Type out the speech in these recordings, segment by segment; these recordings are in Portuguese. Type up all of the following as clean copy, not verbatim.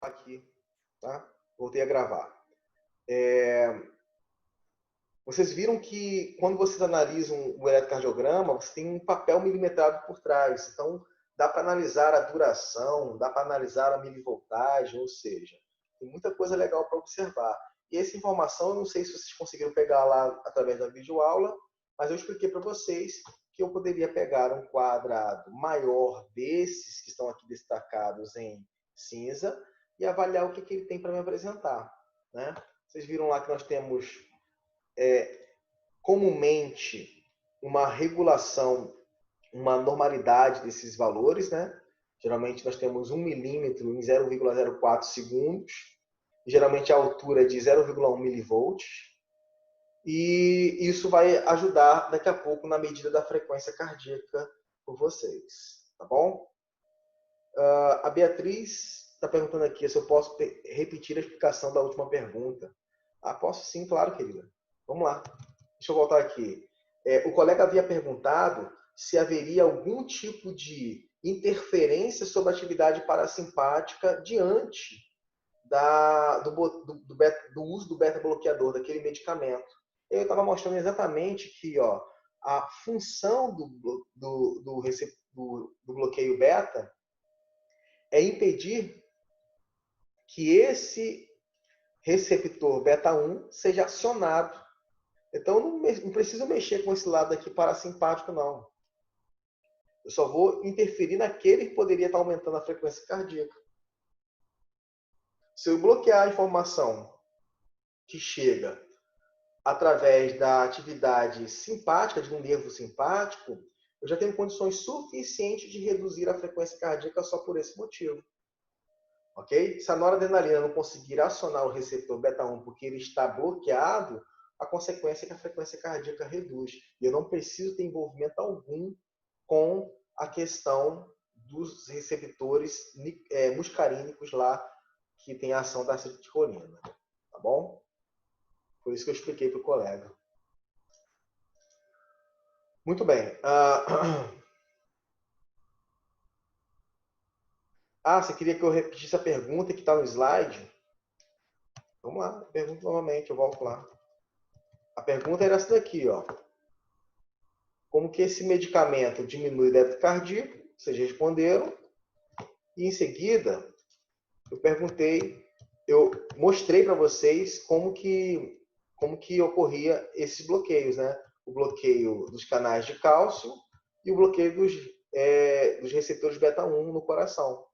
Aqui, tá? Voltei a gravar. Vocês viram que quando vocês analisam o eletrocardiograma, você tem um papel milimetrado por trás. Então, dá para analisar a duração, dá para analisar a milivoltagem, ou seja, tem muita coisa legal para observar. E essa informação, eu não sei se vocês conseguiram pegar lá através da videoaula, mas eu expliquei para vocês que eu poderia pegar um quadrado maior desses que estão aqui destacados em cinza e avaliar o que ele tem para me apresentar, né? Vocês viram lá que nós temos comumente uma regulação, uma normalidade desses valores, né? Geralmente nós temos 1 milímetro em 0,04 segundos, geralmente a altura é de 0,1 milivolts, e isso vai ajudar daqui a pouco na medida da frequência cardíaca por vocês, tá bom? A Beatriz está perguntando aqui se eu posso repetir a explicação da última pergunta. Posso sim, claro, querida. Vamos lá. Deixa eu voltar aqui. O colega havia perguntado se haveria algum tipo de interferência sobre a atividade parasimpática diante do uso do beta-bloqueador, daquele medicamento. Eu estava mostrando exatamente que a função do bloqueio beta é impedir que esse receptor beta-1 seja acionado. Então, não preciso mexer com esse lado aqui parasimpático, não. Eu só vou interferir naquele que poderia estar aumentando a frequência cardíaca. Se eu bloquear a informação que chega através da atividade simpática, de um nervo simpático, eu já tenho condições suficientes de reduzir a frequência cardíaca só por esse motivo. Ok? Se a noradrenalina não conseguir acionar o receptor beta-1 porque ele está bloqueado, a consequência é que a frequência cardíaca reduz. E eu não preciso ter envolvimento algum com a questão dos receptores muscarínicos lá que tem a ação da acetilcolina. Tá bom? Foi isso que eu expliquei para o colega. Muito bem. Você queria que eu repetisse a pergunta que está no slide? Vamos lá, pergunta novamente, eu volto lá. A pergunta era essa daqui, ó. Como que esse medicamento diminui o débito cardíaco? Vocês responderam. E em seguida, eu mostrei para vocês como que ocorria esses bloqueios, né? O bloqueio dos canais de cálcio e o bloqueio dos receptores beta-1 no coração.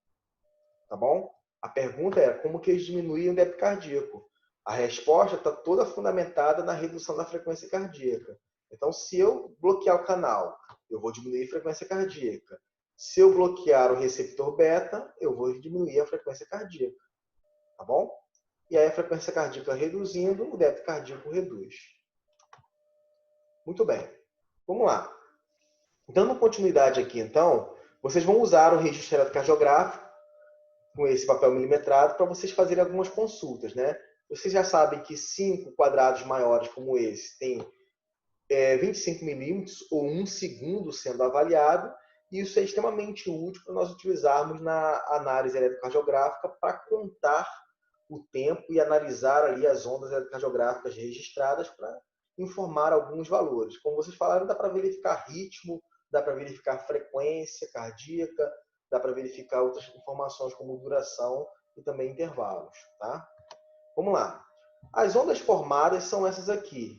Tá bom? A pergunta era como que eles diminuíam o débito cardíaco. A resposta está toda fundamentada na redução da frequência cardíaca. Então, se eu bloquear o canal, eu vou diminuir a frequência cardíaca. Se eu bloquear o receptor beta, eu vou diminuir a frequência cardíaca. Tá bom? E aí a frequência cardíaca reduzindo, o débito cardíaco reduz. Muito bem. Vamos lá. Dando continuidade aqui, então, vocês vão usar o registro eletrocardiográfico com esse papel milimetrado para vocês fazerem algumas consultas, né? Vocês já sabem que 5 quadrados maiores como esse tem 25 milímetros ou 1 segundo sendo avaliado, e isso é extremamente útil para nós utilizarmos na análise eletrocardiográfica para contar o tempo e analisar ali as ondas eletrocardiográficas registradas para informar alguns valores. Como vocês falaram, dá para verificar ritmo, dá para verificar frequência cardíaca, dá para verificar outras informações como duração e também intervalos. Tá? Vamos lá. As ondas formadas são essas aqui.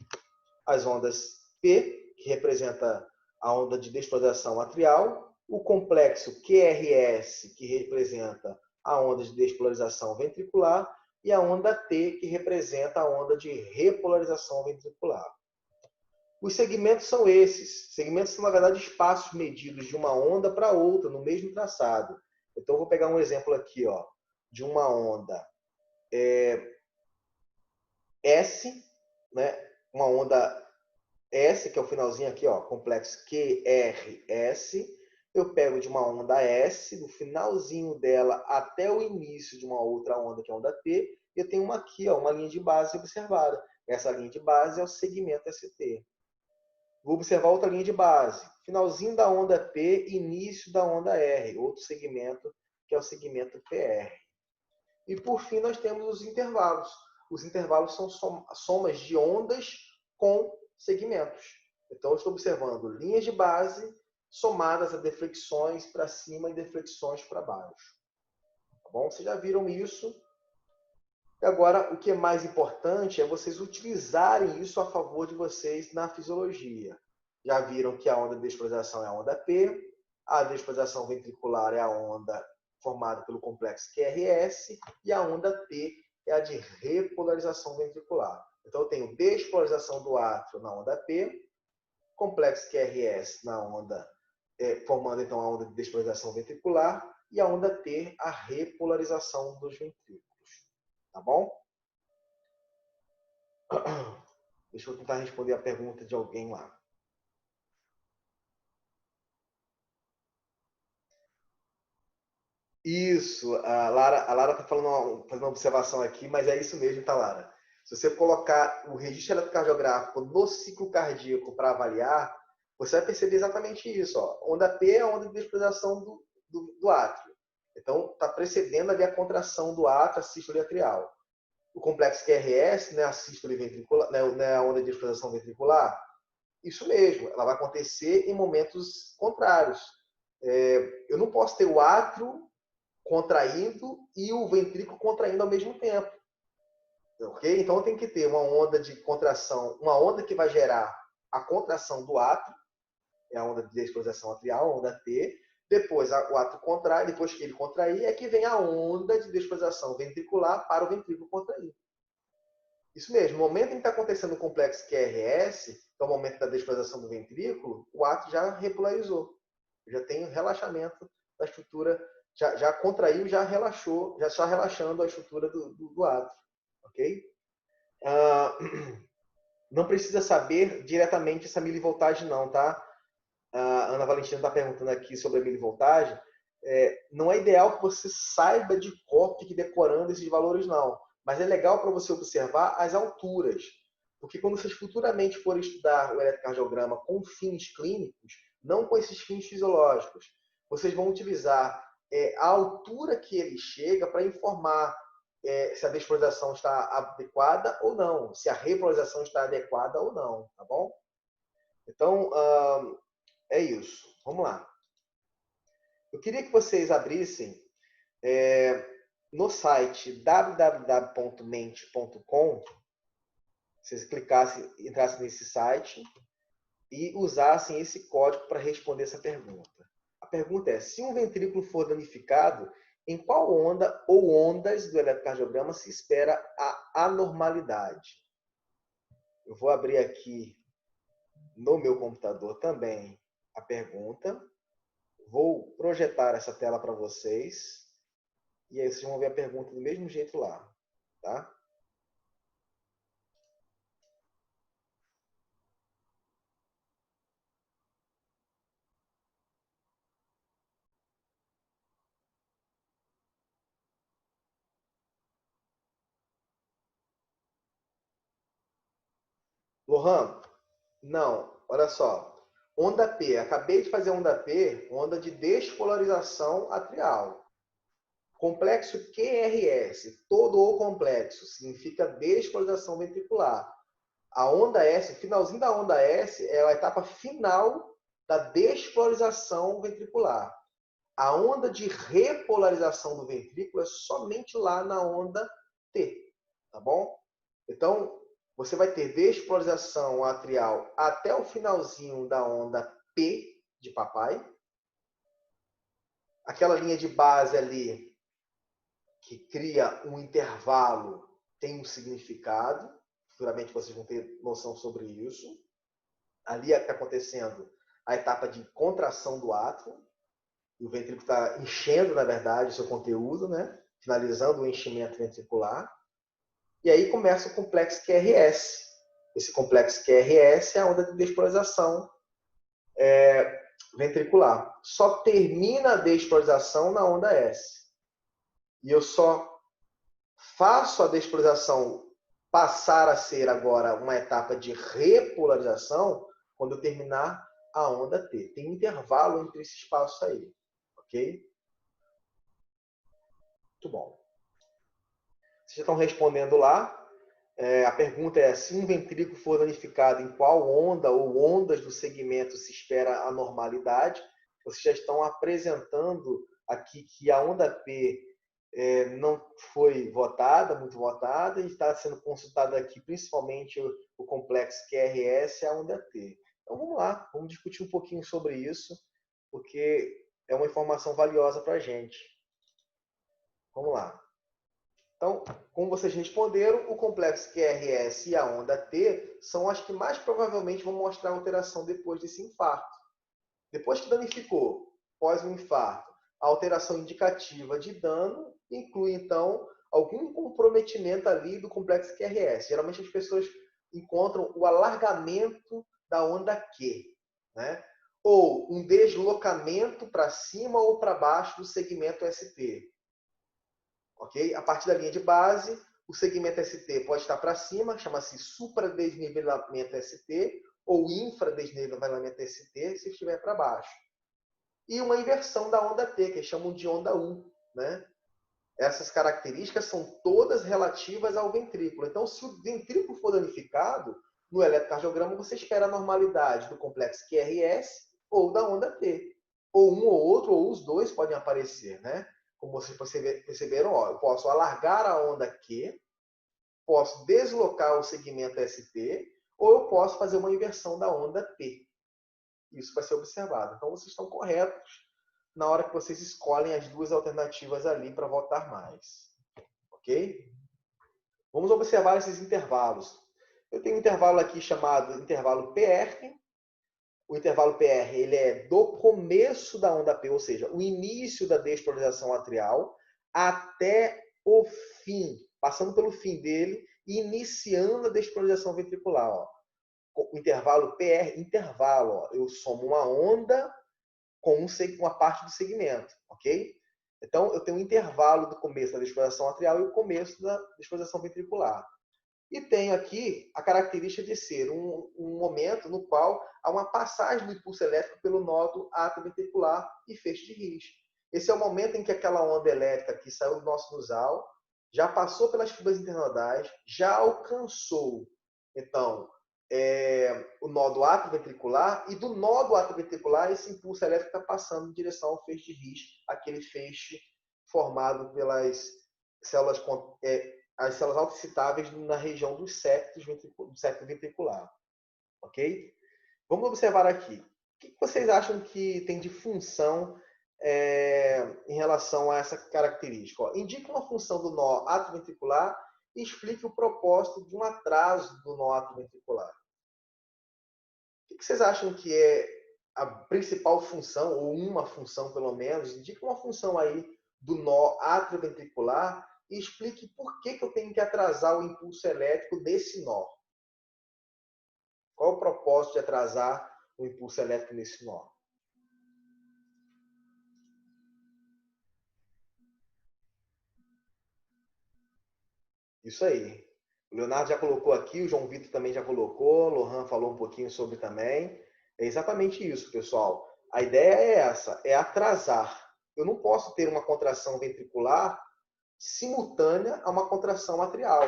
As ondas P, que representa a onda de despolarização atrial, o complexo QRS, que representa a onda de despolarização ventricular, e a onda T, que representa a onda de repolarização ventricular. Os segmentos são esses. Segmentos são, na verdade, espaços medidos de uma onda para outra, no mesmo traçado. Então, eu vou pegar um exemplo aqui, ó, de uma onda S, né? Uma onda S, que é o finalzinho aqui, ó, complexo QRS. Eu pego de uma onda S, do finalzinho dela até o início de uma outra onda, que é a onda T. E eu tenho uma aqui, ó, uma linha de base observada. Essa linha de base é o segmento ST. Vou observar outra linha de base. Finalzinho da onda P, início da onda R. Outro segmento, que é o segmento PR. E, por fim, nós temos os intervalos. Os intervalos são somas de ondas com segmentos. Então, eu estou observando linhas de base somadas a deflexões para cima e deflexões para baixo. Tá bom? Vocês já viram isso. E agora, o que é mais importante é vocês utilizarem isso a favor de vocês na fisiologia. Já viram que a onda de despolarização é a onda P, a despolarização ventricular é a onda formada pelo complexo QRS e a onda T é a de repolarização ventricular. Então, eu tenho despolarização do átrio na onda P, complexo QRS na onda, formando então a onda de despolarização ventricular, e a onda T, a repolarização dos ventrículos. Tá bom? Deixa eu tentar responder a pergunta de alguém lá. Isso, a Lara está fazendo uma observação aqui, mas é isso mesmo, tá, Lara? Se você colocar o registro eletrocardiográfico no ciclo cardíaco para avaliar, você vai perceber exatamente isso. Ó. Onda P é a onda de despolarização do átrio. Então, está precedendo ali a contração do átrio, a sístole atrial. O complexo QRS, né, a sístole ventricular, né, a onda de despolarização ventricular, isso mesmo, ela vai acontecer em momentos contrários. Eu não posso ter o átrio contraindo e o ventrículo contraindo ao mesmo tempo. Ok? Então eu tenho que ter uma onda de contração, uma onda que vai gerar a contração do átrio, é a onda de despolarização atrial, a onda T. Depois o átrio contrai, depois que ele contrair, é que vem a onda de despolarização ventricular para o ventrículo contrair. Isso mesmo, no momento em que está acontecendo o complexo QRS, que é o momento da despolarização do ventrículo, o átrio já repolarizou. Já tem relaxamento da estrutura, já contraiu, já relaxou, já está relaxando a estrutura do átrio. Ok? Não precisa saber diretamente essa milivoltagem não, tá? A Ana Valentina está perguntando aqui sobre a milivoltagem. Não é ideal que você saiba de cor, fique decorando esses valores, não. Mas é legal para você observar as alturas. Porque quando vocês futuramente forem estudar o eletrocardiograma com fins clínicos, não com esses fins fisiológicos, vocês vão utilizar a altura que ele chega para informar se a despolarização está adequada ou não, se a repolarização está adequada ou não, tá bom? Então, é isso. Vamos lá. Eu queria que vocês abrissem no site www.mente.com, vocês clicassem, entrassem nesse site e usassem esse código para responder essa pergunta. A pergunta é: se um ventrículo for danificado, em qual onda ou ondas do eletrocardiograma se espera a anormalidade? Eu vou abrir aqui no meu computador também a pergunta. Vou projetar essa tela para vocês. E aí vocês vão ver a pergunta do mesmo jeito lá. Tá? Lohan, não, olha só. Onda P, acabei de fazer onda P, onda de despolarização atrial. Complexo QRS, todo o complexo, significa despolarização ventricular. A onda S, o finalzinho da onda S, é a etapa final da despolarização ventricular. A onda de repolarização do ventrículo é somente lá na onda T, tá bom? Então, você vai ter despolarização atrial até o finalzinho da onda P de papai. Aquela linha de base ali que cria um intervalo tem um significado. Futuramente vocês vão ter noção sobre isso. Ali está acontecendo a etapa de contração do átrio. E o ventrículo está enchendo, na verdade, o seu conteúdo, né? Finalizando o enchimento ventricular. E aí começa o complexo QRS. Esse complexo QRS é a onda de despolarização ventricular. Só termina a despolarização na onda S. E eu só faço a despolarização passar a ser agora uma etapa de repolarização quando eu terminar a onda T. Tem um intervalo entre esse espaço aí. Ok? Muito bom. Vocês já estão respondendo lá. A pergunta é: se um ventrículo for danificado, em qual onda ou ondas do segmento se espera a normalidade? Vocês já estão apresentando aqui que a onda P não foi votada, muito votada, e está sendo consultada aqui principalmente o complexo QRS e a onda T. Então vamos lá, vamos discutir um pouquinho sobre isso, porque é uma informação valiosa para a gente. Vamos lá. Então, como vocês responderam, o complexo QRS e a onda T são as que mais provavelmente vão mostrar alteração depois desse infarto. Depois que danificou, pós o infarto, a alteração indicativa de dano inclui, então, algum comprometimento ali do complexo QRS. Geralmente as pessoas encontram o alargamento da onda Q, né? Ou um deslocamento para cima ou para baixo do segmento ST. Okay? A partir da linha de base, o segmento ST pode estar para cima, chama-se supradesnivelamento ST, ou infradesnivelamento ST, se estiver para baixo. E uma inversão da onda T, que chamam de onda U. Né? Essas características são todas relativas ao ventrículo. Então, se o ventrículo for danificado, no eletrocardiograma você espera a normalidade do complexo QRS ou da onda T. Ou um ou outro, ou os dois podem aparecer, né? Como vocês perceberam, ó, eu posso alargar a onda Q, posso deslocar o segmento ST, ou eu posso fazer uma inversão da onda P. Isso vai ser observado. Então, vocês estão corretos na hora que vocês escolhem as duas alternativas ali para votar mais. Ok? Vamos observar esses intervalos. Eu tenho um intervalo aqui chamado intervalo PR. O intervalo PR ele é do começo da onda P, ou seja, o início da despolarização atrial, até o fim, passando pelo fim dele e iniciando a despolarização ventricular. Ó. O intervalo PR, intervalo. Ó. Eu somo uma onda com uma parte do segmento, ok? Então, eu tenho um intervalo do começo da despolarização atrial e o começo da despolarização ventricular. E tenho aqui a característica de ser um momento no qual há uma passagem do impulso elétrico pelo nódulo atrioventricular e feixe de His. Esse é o momento em que aquela onda elétrica que saiu do nosso nasal já passou pelas fibras internodais, já alcançou, então, o nódulo atrioventricular, e do nódulo atrioventricular esse impulso elétrico está passando em direção ao feixe de His, aquele feixe formado pelas células as células autoexcitáveis na região do septo ventricular. Ok? Vamos observar aqui. O que vocês acham que tem de função em relação a essa característica? Ó, indique uma função do nó atrioventricular e explique o propósito de um atraso do nó atrioventricular. O que vocês acham que é a principal função, ou uma função pelo menos? Indique uma função aí do nó atrioventricular e explique por que eu tenho que atrasar o impulso elétrico desse nó. Qual é o propósito de atrasar o impulso elétrico nesse nó? Isso aí. O Leonardo já colocou aqui, o João Vitor também já colocou, o Lohan falou um pouquinho sobre também. É exatamente isso, pessoal. A ideia é essa, é atrasar. Eu não posso ter uma contração ventricular simultânea a uma contração atrial.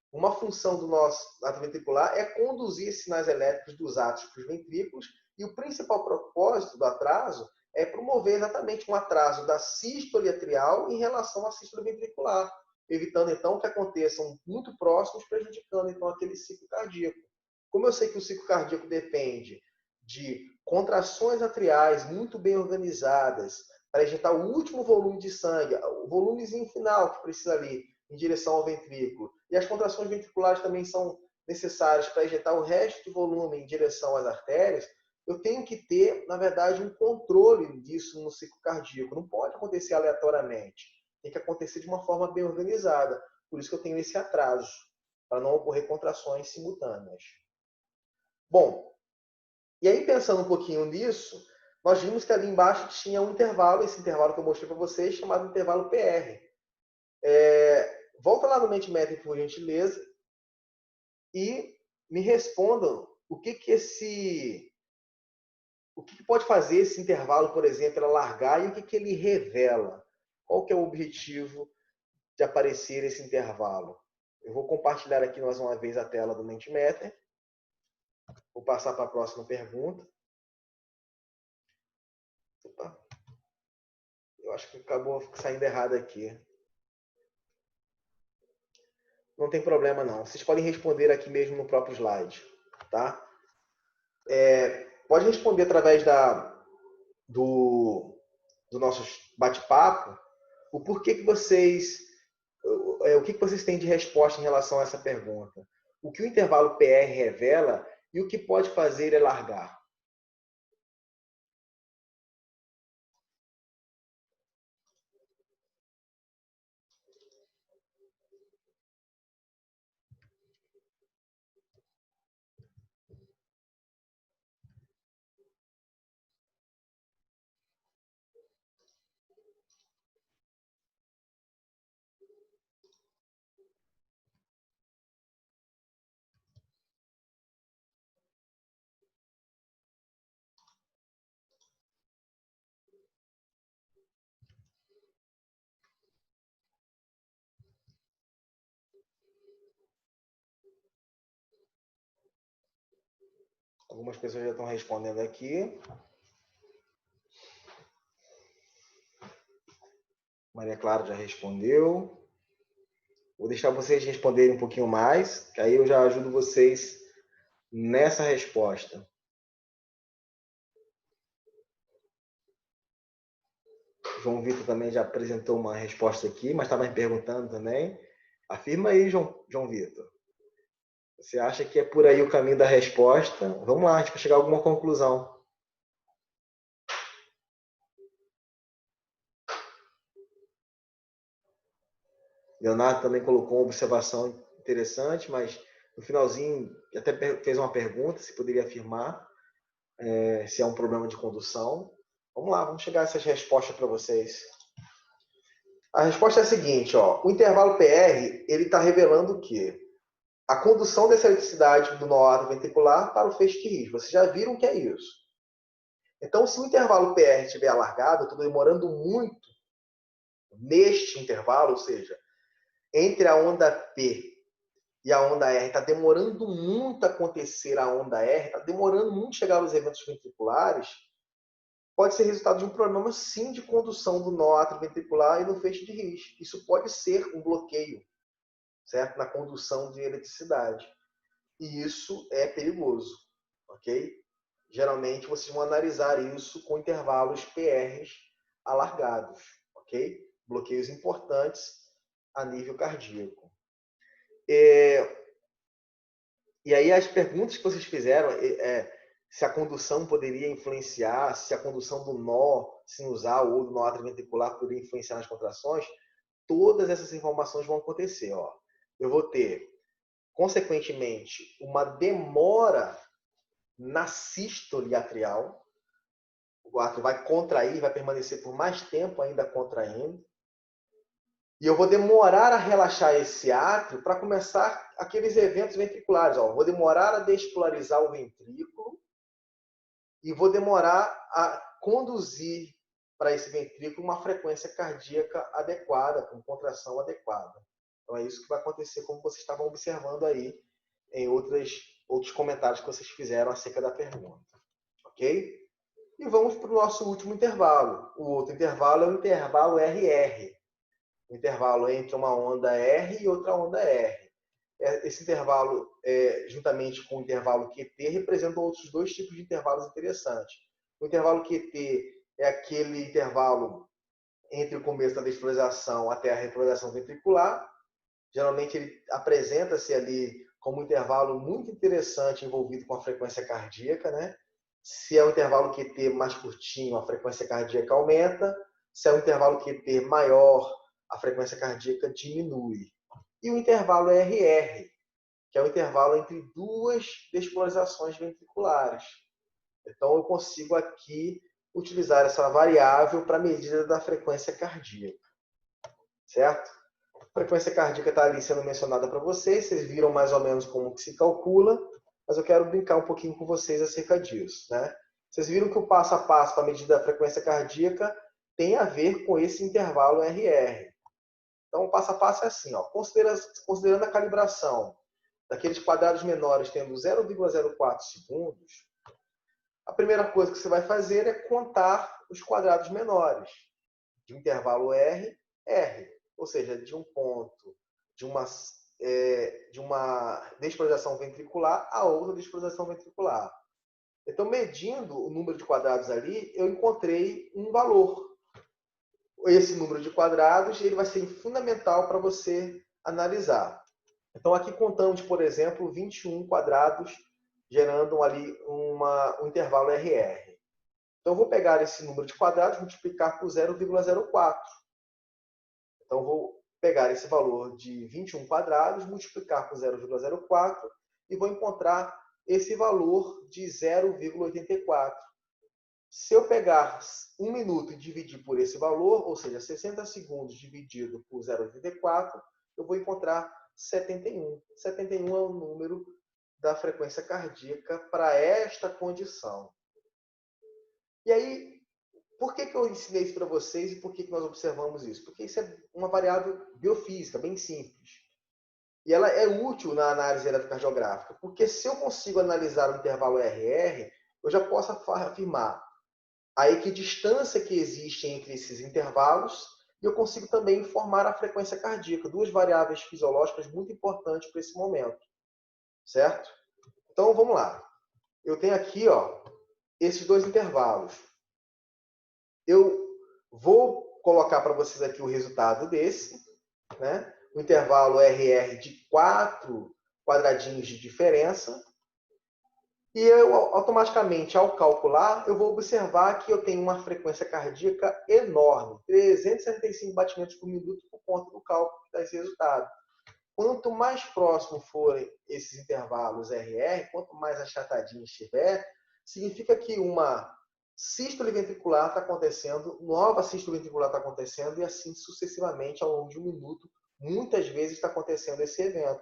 Uma função do nosso atrioventricular é conduzir sinais elétricos dos átrios para os ventrículos, e o principal propósito do atraso é promover exatamente um atraso da sístole atrial em relação à sístole ventricular, evitando então que aconteçam muito próximos, prejudicando então aquele ciclo cardíaco. Como eu sei que o ciclo cardíaco depende de contrações atriais muito bem organizadas para injetar o último volume de sangue, o volumezinho final que precisa ali em direção ao ventrículo, e as contrações ventriculares também são necessárias para injetar o resto de volume em direção às artérias, eu tenho que ter, na verdade, um controle disso no ciclo cardíaco. Não pode acontecer aleatoriamente. Tem que acontecer de uma forma bem organizada. Por isso que eu tenho esse atraso, para não ocorrer contrações simultâneas. Bom, e aí pensando um pouquinho nisso, nós vimos que ali embaixo tinha um intervalo, esse intervalo que eu mostrei para vocês, chamado intervalo PR. Volta lá no Mentimeter, por gentileza, e me respondam o que pode fazer esse intervalo, por exemplo, alargar, e o que ele revela. Qual que é o objetivo de aparecer esse intervalo? Eu vou compartilhar aqui mais uma vez a tela do Mentimeter. Vou passar para a próxima pergunta. Opa. Eu acho que acabou saindo errado aqui. Não tem problema não. Vocês podem responder aqui mesmo no próprio slide, tá? Pode responder através do nosso bate-papo o porquê que vocês, o que vocês têm de resposta em relação a essa pergunta. O que o intervalo PR revela e o que pode fazer é largar. Algumas pessoas já estão respondendo aqui. Maria Clara já respondeu. Vou deixar vocês responderem um pouquinho mais, que aí eu já ajudo vocês nessa resposta. João Vitor também já apresentou uma resposta aqui, mas estava me perguntando também. Afirma aí, João Vitor. Você acha que é por aí o caminho da resposta? Vamos lá, a gente vai chegar a alguma conclusão. Leonardo também colocou uma observação interessante, mas no finalzinho até fez uma pergunta se poderia afirmar se é um problema de condução. Vamos lá, vamos chegar a essas respostas para vocês. A resposta é a seguinte, ó, o intervalo PR ele está revelando o quê? A condução dessa eletricidade do nó ventricular para o feixe de risco. Vocês já viram que é isso. Então, se o intervalo PR estiver alargado, eu estou demorando muito neste intervalo, ou seja, entre a onda P e a onda R, está demorando muito a acontecer a onda R, está demorando muito chegar aos eventos ventriculares, pode ser resultado de um problema, sim, de condução do nó atrioventricular e no feixe de His. Isso pode ser um bloqueio, certo? Na condução de eletricidade. E isso é perigoso, ok? Geralmente, vocês vão analisar isso com intervalos PRs alargados, ok? Bloqueios importantes a nível cardíaco. E aí as perguntas que vocês fizeram, se a condução poderia influenciar, se a condução do nó sinusal ou do nó atrioventricular poderia influenciar nas contrações, todas essas informações vão acontecer. Ó. Eu vou ter, consequentemente, uma demora na sístole atrial. O átrio vai contrair, vai permanecer por mais tempo ainda contraindo. E eu vou demorar a relaxar esse átrio para começar aqueles eventos ventriculares. Ó. Vou demorar a despolarizar o ventrículo e vou demorar a conduzir para esse ventrículo uma frequência cardíaca adequada, com contração adequada. Então é isso que vai acontecer, como vocês estavam observando aí em outros comentários que vocês fizeram acerca da pergunta. Ok? E vamos para o nosso último intervalo. O outro intervalo é o intervalo RR. O intervalo entre uma onda R e outra onda R. Esse intervalo, juntamente com o intervalo QT, representam outros dois tipos de intervalos interessantes. O intervalo QT é aquele intervalo entre o começo da despolarização até a repolarização ventricular. Geralmente ele apresenta-se ali como um intervalo muito interessante envolvido com a frequência cardíaca, né? Se é um intervalo QT mais curtinho, a frequência cardíaca aumenta. Se é um intervalo QT maior, a frequência cardíaca diminui. E o intervalo RR, que é o intervalo entre duas despolarizações ventriculares. Então, eu consigo aqui utilizar essa variável para a medida da frequência cardíaca. Certo? A frequência cardíaca está ali sendo mencionada para vocês. Vocês viram mais ou menos como que se calcula, mas eu quero brincar um pouquinho com vocês acerca disso. Né? Vocês viram que o passo a passo para a medida da frequência cardíaca tem a ver com esse intervalo RR. Então, o passo a passo é assim, ó, considerando a calibração daqueles quadrados menores tendo 0,04 segundos, a primeira coisa que você vai fazer é contar os quadrados menores de um intervalo R, R, ou seja, de um ponto de uma despolarização ventricular a outra despolarização ventricular. Então, medindo o número de quadrados ali, eu encontrei um valor. Esse número de quadrados ele vai ser fundamental para você analisar. Então, aqui contamos, por exemplo, 21 quadrados, gerando ali um intervalo RR. Então, eu vou pegar esse número de quadrados, multiplicar por 0,04. Então, vou pegar esse valor de 21 quadrados, multiplicar por 0,04 e vou encontrar esse valor de 0,84. Se eu pegar 1 minuto e dividir por esse valor, ou seja, 60 segundos dividido por 0,84, eu vou encontrar 71. 71 é o número da frequência cardíaca para esta condição. E aí, por que eu ensinei isso para vocês e por que nós observamos isso? Porque isso é uma variável biofísica, bem simples. E ela é útil na análise eletrocardiográfica, porque se eu consigo analisar o intervalo RR, eu já posso afirmar a equidistância que existe entre esses intervalos e eu consigo também informar a frequência cardíaca, duas variáveis fisiológicas muito importantes para esse momento, certo? Então, vamos lá. Eu tenho aqui, ó, esses dois intervalos. Eu vou colocar para vocês aqui o resultado desse, né? O intervalo RR de 4 quadradinhos de diferença. E eu, automaticamente, ao calcular, eu vou observar que eu tenho uma frequência cardíaca enorme, 365 batimentos por minuto por conta do cálculo desse resultado. Quanto mais próximo forem esses intervalos RR, quanto mais achatadinho estiver, significa que uma sístole ventricular está acontecendo, nova sístole ventricular está acontecendo, e assim sucessivamente ao longo de um minuto, muitas vezes está acontecendo esse evento.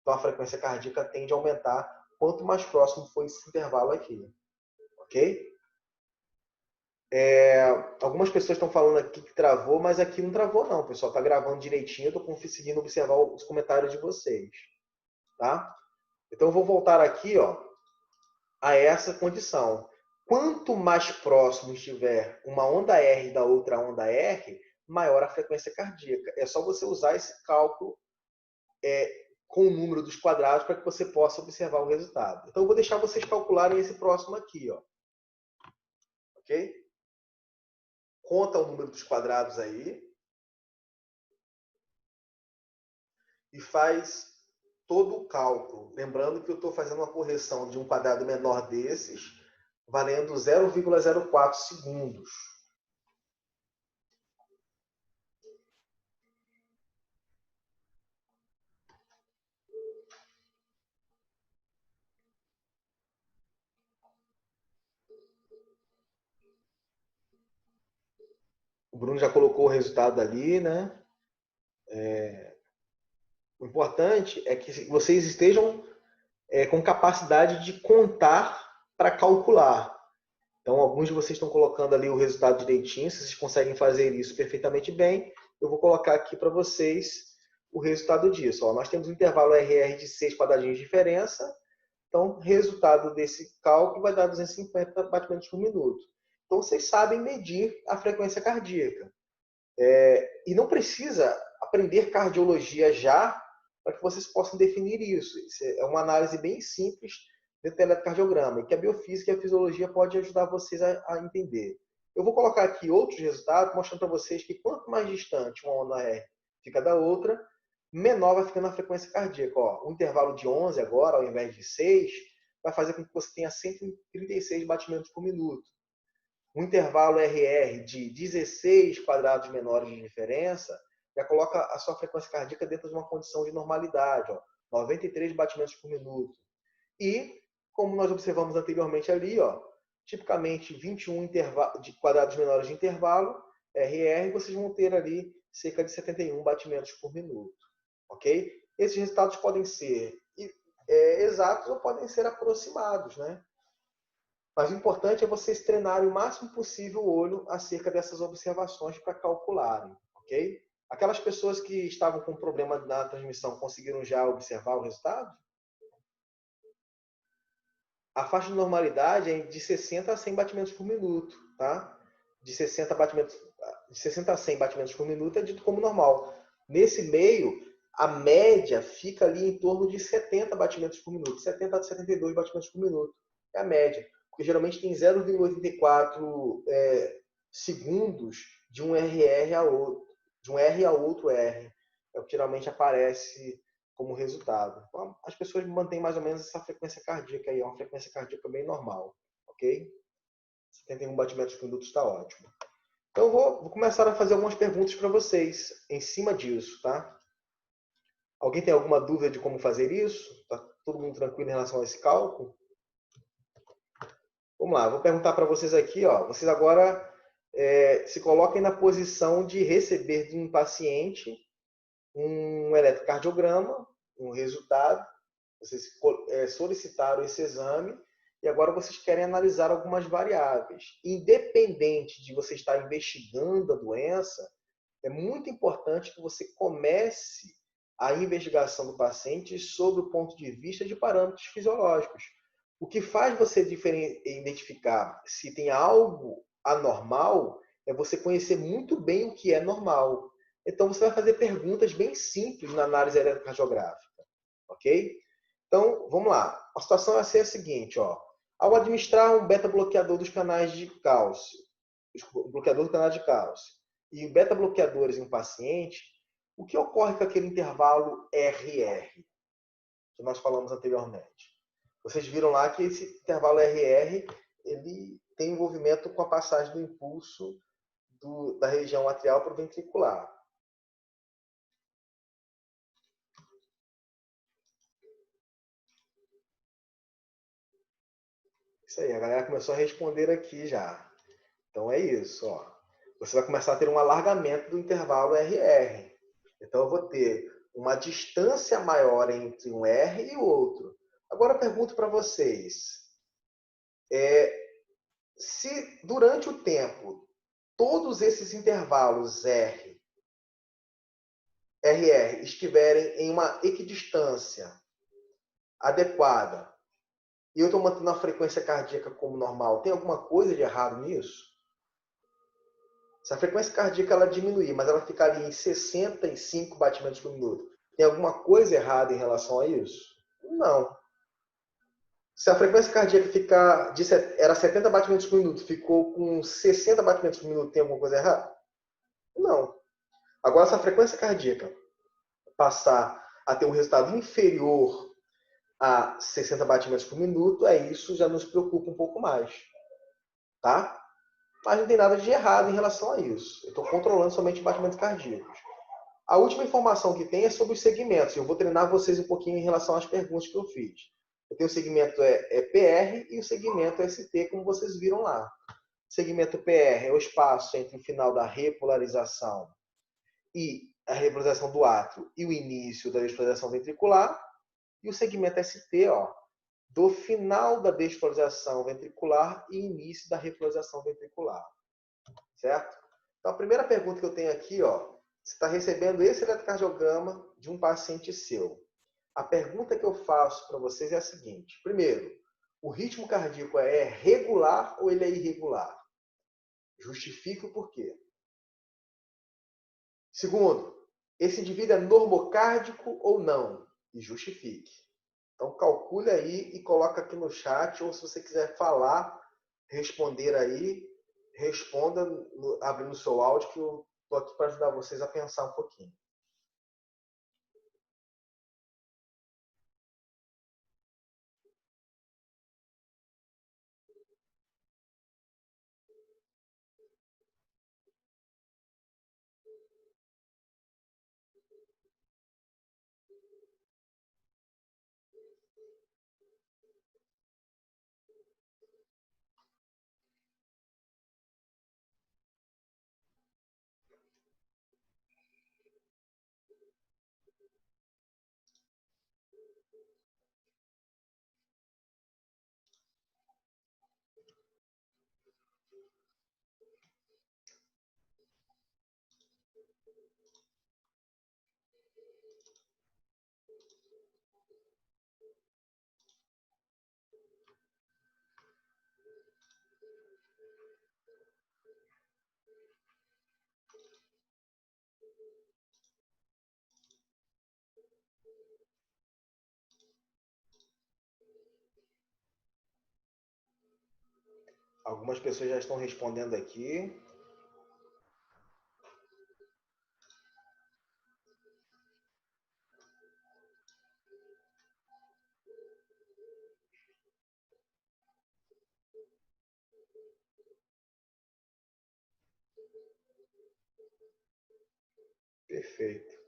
Então a frequência cardíaca tende a aumentar quanto mais próximo for esse intervalo aqui. Ok? Algumas pessoas estão falando aqui que travou, mas aqui não travou não, pessoal. Está gravando direitinho, eu estou conseguindo observar os comentários de vocês. Tá? Então eu vou voltar aqui, ó, a essa condição. Quanto mais próximo estiver uma onda R da outra onda R, maior a frequência cardíaca. É só você usar esse cálculo com o número dos quadrados para que você possa observar o resultado. Então, eu vou deixar vocês calcularem esse próximo aqui. Ó. Ok? Conta o número dos quadrados aí. E faz todo o cálculo. Lembrando que eu estou fazendo uma correção de um quadrado menor desses, valendo 0,04 segundos. O Bruno já colocou o resultado ali, né? O importante é que vocês estejam com capacidade de contar para calcular. Então, alguns de vocês estão colocando ali o resultado direitinho, se vocês conseguem fazer isso perfeitamente bem, eu vou colocar aqui para vocês o resultado disso. Ó, nós temos um intervalo RR de 6 quadradinhos de diferença, então, o resultado desse cálculo vai dar 250 batimentos por minuto. Então, vocês sabem medir a frequência cardíaca. E não precisa aprender cardiologia já para que vocês possam definir isso. Isso é uma análise bem simples dentro do eletrocardiograma, e que a biofísica e a fisiologia pode ajudar vocês a entender. Eu vou colocar aqui outros resultados, mostrando para vocês que quanto mais distante uma onda R fica da outra, menor vai ficando a frequência cardíaca. Ó, um intervalo de 11 agora, ao invés de 6, vai fazer com que você tenha 136 batimentos por minuto. Um intervalo RR de 16 quadrados menores de diferença já coloca a sua frequência cardíaca dentro de uma condição de normalidade, ó, 93 batimentos por minuto. E, como nós observamos anteriormente ali, ó, tipicamente 21 quadrados menores de intervalo, RR, vocês vão ter ali cerca de 71 batimentos por minuto. Ok? Esses resultados podem ser exatos ou podem ser aproximados, né? Mas o importante é vocês treinarem o máximo possível o olho acerca dessas observações para calcularem, ok? Aquelas pessoas que estavam com problema na transmissão conseguiram já observar o resultado? A faixa de normalidade é de 60 a 100 batimentos por minuto, tá? De 60 batimentos, de 60 a 100 batimentos por minuto é dito como normal. Nesse meio, a média fica ali em torno de 70 batimentos por minuto, 70 a 72 batimentos por minuto. É a média, porque geralmente tem 0,84 segundos de um RR a outro, de um R a outro R. É o que geralmente aparece como resultado. Então, as pessoas mantêm mais ou menos essa frequência cardíaca aí, é uma frequência cardíaca bem normal, ok? 71 batimentos por minuto está ótimo. Então, eu vou começar a fazer algumas perguntas para vocês em cima disso, tá? Alguém tem alguma dúvida de como fazer isso? Tá todo mundo tranquilo em relação a esse cálculo? Vamos lá, vou perguntar para vocês aqui, ó. Vocês agora se coloquem na posição de receber de um paciente um eletrocardiograma, um resultado. Vocês solicitaram esse exame e agora vocês querem analisar algumas variáveis. Independente de você estar investigando a doença, é muito importante que você comece a investigação do paciente sob o ponto de vista de parâmetros fisiológicos. O que faz você identificar se tem algo anormal é você conhecer muito bem o que é normal. Então, você vai fazer perguntas bem simples na análise eletrocardiográfica, ok? Então, vamos lá. A situação vai ser a seguinte, ó. Ao administrar um beta-bloqueador dos canais de cálcio, bloqueador do canal de cálcio, e beta-bloqueadores em um paciente, o que ocorre com aquele intervalo RR, que nós falamos anteriormente? Vocês viram lá que esse intervalo RR ele tem envolvimento com a passagem do impulso da região atrial para o ventricular. Isso aí, a galera começou a responder aqui já. Então é isso, ó. Você vai começar a ter um alargamento do intervalo RR. Então eu vou ter uma distância maior entre um R e o outro. Agora eu pergunto para vocês, se durante o tempo todos esses intervalos RR estiverem em uma equidistância adequada e eu estou mantendo a frequência cardíaca como normal, tem alguma coisa de errado nisso? Se a frequência cardíaca ela diminuir, mas ela ficar ali em 65 batimentos por minuto, tem alguma coisa errada em relação a isso? Não. Se a frequência cardíaca era 70 batimentos por minuto, ficou com 60 batimentos por minuto, tem alguma coisa errada? Não. Agora, se a frequência cardíaca passar a ter um resultado inferior a 60 batimentos por minuto, isso já nos preocupa um pouco mais. Tá? Mas não tem nada de errado em relação a isso. Eu estou controlando somente batimentos cardíacos. A última informação que tem é sobre os segmentos. Eu vou treinar vocês um pouquinho em relação às perguntas que eu fiz. Eu tenho o segmento PR e o segmento ST, como vocês viram lá. O segmento PR é o espaço entre o final da repolarização e a repolarização do átrio e o início da despolarização ventricular. E o segmento ST, ó, do final da despolarização ventricular e início da repolarização ventricular. Certo? Então, a primeira pergunta que eu tenho aqui, ó, você está recebendo esse eletrocardiograma de um paciente seu. A pergunta que eu faço para vocês é a seguinte. Primeiro, o ritmo cardíaco é regular ou ele é irregular? Justifique o porquê. Segundo, esse indivíduo é normocárdico ou não? E justifique. Então, calcule aí e coloca aqui no chat, ou se você quiser falar, responder aí, responda abrindo o seu áudio, que eu estou aqui para ajudar vocês a pensar um pouquinho. Algumas pessoas já estão respondendo aqui. Perfeito.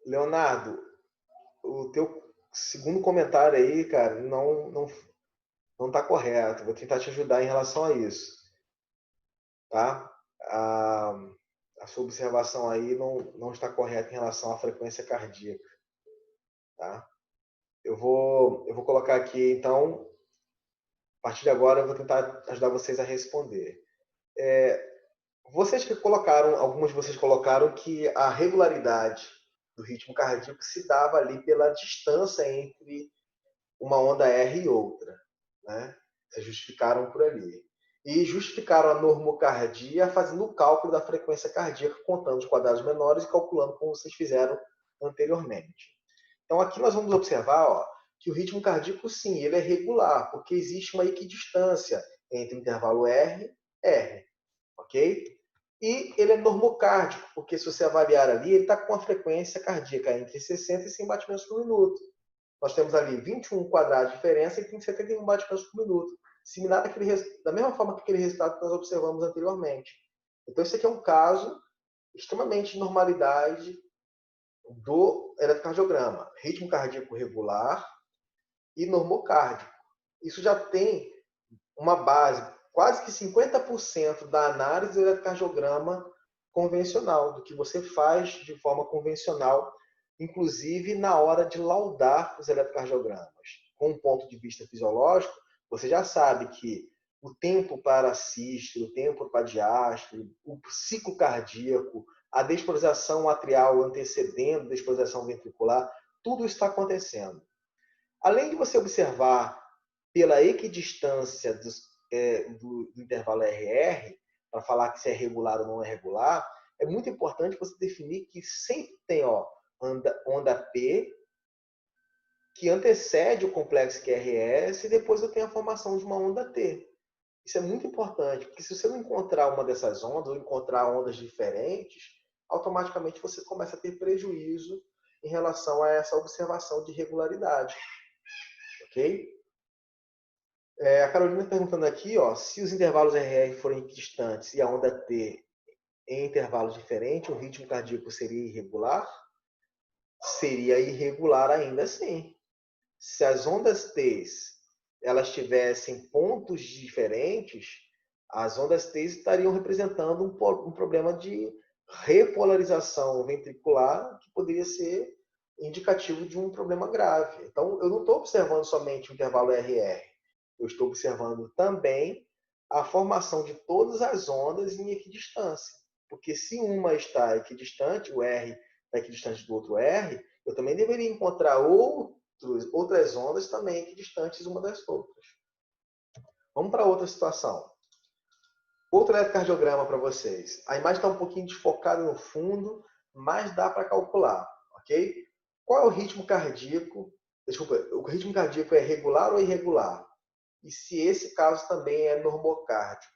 Leonardo, o teu segundo comentário aí, cara, não está correto. Vou tentar te ajudar em relação a isso, tá? A, a sua observação aí não está correta em relação à frequência cardíaca, tá? Eu vou colocar aqui, então, a partir de agora eu vou tentar ajudar vocês a responder. Vocês que colocaram, alguns de vocês colocaram que a regularidade do ritmo cardíaco se dava ali pela distância entre uma onda R e outra, né? Vocês justificaram por ali. E justificaram a normocardia fazendo o cálculo da frequência cardíaca, contando os quadrados menores e calculando como vocês fizeram anteriormente. Então aqui nós vamos observar, ó, que o ritmo cardíaco, sim, ele é regular, porque existe uma equidistância entre o intervalo R e R, ok? E ele é normocárdico, porque se você avaliar ali, ele está com a frequência cardíaca entre 60 e 100 batimentos por minuto. Nós temos ali 21 quadrados de diferença e tem 71 batimentos por minuto. Similar da mesma forma que aquele resultado que nós observamos anteriormente. Então, isso aqui é um caso extremamente de normalidade do eletrocardiograma. Ritmo cardíaco regular e normocárdico. Isso já tem uma base, quase que 50% da análise do eletrocardiograma convencional, do que você faz de forma convencional, inclusive na hora de laudar os eletrocardiogramas. Com um ponto de vista fisiológico, você já sabe que o tempo para sístole, o tempo para diástole, o ciclo cardíaco, a despolarização atrial antecedendo a despolarização ventricular, tudo está acontecendo. Além de você observar pela equidistância do intervalo RR, para falar que se é regular ou não é regular, é muito importante você definir que sempre tem onda P, que antecede o complexo QRS, e depois eu tenho a formação de uma onda T. Isso é muito importante, porque se você não encontrar uma dessas ondas, ou encontrar ondas diferentes, automaticamente você começa a ter prejuízo em relação a essa observação de regularidade. Ok? A Carolina perguntando aqui, ó, se os intervalos RR forem distantes e a onda T em intervalos diferentes, o ritmo cardíaco seria irregular? Seria irregular ainda assim. Se as ondas T elas tivessem pontos diferentes, as ondas T estariam representando um problema de repolarização ventricular que poderia ser indicativo de um problema grave. Então, eu não estou observando somente o intervalo RR, eu estou observando também a formação de todas as ondas em equidistância. Porque se uma está equidistante, o R está equidistante do outro R, eu também deveria encontrar outras ondas também equidistantes uma das outras. Vamos para outra situação. Outro eletrocardiograma para vocês. A imagem está um pouquinho desfocada no fundo, mas dá para calcular, ok? Qual é o ritmo cardíaco? Desculpa, o ritmo cardíaco é regular ou irregular? E se esse caso também é normocárdico?